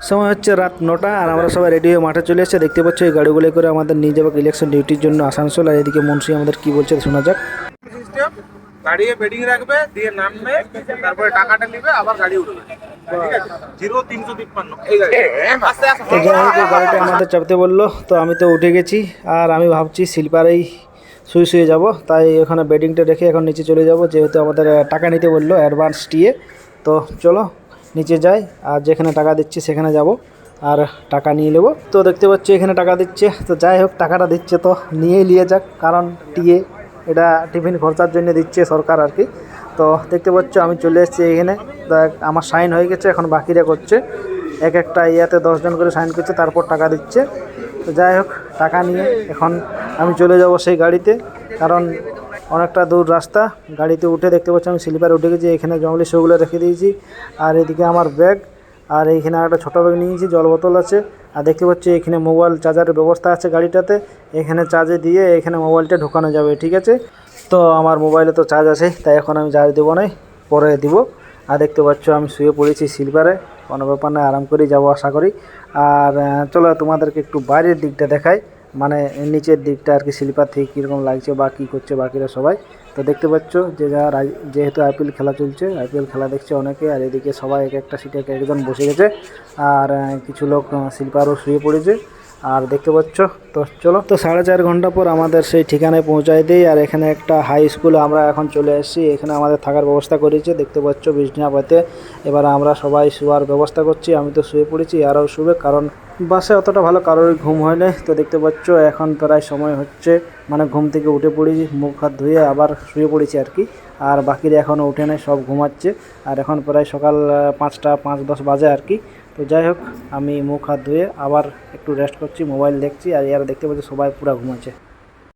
সময় হচ্ছে রাত 9টা আর আমরা সবাই রেডি হয়ে মাঠে চলে এসেছি। দেখতে পাচ্ছ এই গাড়িগুলো করে আমাদের নিয়ে যাবো ইলেকশন ডিউটির জন্য আসানসোল। আর এদিকে মুন্সি আমাদের কি বলছে শোনা যাক। সিস্টেম গাড়িয়ে বেডিং রাখবে, দিয়ে নামবে, তারপরে টাকাটা নেবে, আবার গাড়ি উঠবে। ঠিক আছে, 0353 এই গাড়ি আস্তে আস্তে। তো যাই হোক গাড়িটা আমাদের চাপতে বললো, তো আমি তো উঠে গেছি। আর আমি ভাবছি স্লিপারেই শুয়ে যাব, তাই ওখানে বেডিংটা রেখে এখন নিচে চলে যাব, যেহেতু আমাদের টাকা নিতে বললো অ্যাডভান্স টিয়ে। তো চলো নিচে যাই, আর যেখানে টাকা দিচ্ছি সেখানে যাব আর টাকা নিয়ে নেবো। তো দেখতে পাচ্ছি এখানে টাকা দিচ্ছে, তো যাই হোক টাকাটা দিচ্ছে তো নিয়েই নিয়ে যাক, কারণ টিয়ে এটা টিফিন খরচার জন্য দিচ্ছে সরকার আর কি। তো দেখতে পাচ্ছ আমি চলে এসেছি এখানে, আমার সাইন হয়ে গেছে, এখন বাকিরা করছে এক একটা ইয়াতে 10 জন করে সাইন করছে, তারপর টাকা দিচ্ছে। তো যাই হোক টাকা নিয়ে এখন আমি চলে যাব সেই গাড়িতে, কারণ অনেকটা দূর রাস্তা। গাড়িতে উঠে দেখতে পাচ্ছি আমি স্লিপারে উঠে গেছি, এখানে জঙ্গলি শোগুলো রেখে দিয়েছি। আর এদিকে আমার ব্যাগ, আর এইখানে একটা ছোটো ব্যাগ নিয়েছি, জল বোতল আছে। আর দেখতে পাচ্ছি এখানে মোবাইল চার্জারের ব্যবস্থা আছে গাড়িটাতে, এখানে চার্জে দিয়ে এখানে মোবাইলটা ঢোকানো যাবে। ঠিক আছে, তো আমার মোবাইলে তো চার্জ আছে, তাই এখন আমি চার্জ দেবো না, পরে দিব। আর দেখতে পাচ্ছ আমি শুয়ে পড়েছি স্লিপারে, কোনো ব্যাপার না, আরাম করেই যাবো আশা করি। আর চলো তোমাদেরকে একটু বাইরের দিকটা দেখাই, মানে নিচের দিকটা আর কি, স্লিপার থেকে কীরকম লাগছে বা কী করছে বাকিরা সবাই। তো দেখতে পাচ্ছ যে যারা যেহেতু আইপিএল খেলা চলছে, আইপিএল খেলা দেখছে অনেকে। আর এদিকে সবাই এক একটা সিটে একজন বসে গেছে, আর কিছু লোক স্লিপারও শুয়ে পড়েছে। আর দেখতে পাচ্ছ, তো চলো, তো 4.5 ঘন্টা পর আমাদের সেই ঠিকানায় পৌঁছায় দেই। আর এখানে একটা হাই স্কুলে আমরা এখন চলে এসেছি, এখানে আমাদের থাকার ব্যবস্থা করেছে দেখতে পাচ্ছ বিছনাপাতে। এবার আমরা সবাই শোয়ার ব্যবস্থা করছি, আমি তো শুয়ে পড়েছি, আরও শুবে, কারণ বাসে অতটা ভালো কারোরই ঘুম হয় না। তো দেখতে পাচ্ছ এখন প্রায় সময় হচ্ছে, মানে ঘুম থেকে উঠে পড়েছি, মুখ হাত ধুয়ে আবার শুয়ে পড়েছি আর কি। আর বাকিরা এখনও উঠে নেই, সব ঘুমাচ্ছে। আর এখন প্রায় সকাল 5টা 5:10 বাজে আর কি। তো যাই হোক আমি মুখ হাত ধুয়ে আবার একটু রেস্ট করছি, মোবাইল দেখছি। আর এরা দেখতে পাচ্ছি সবাই পুরো ঘুমাচ্ছে।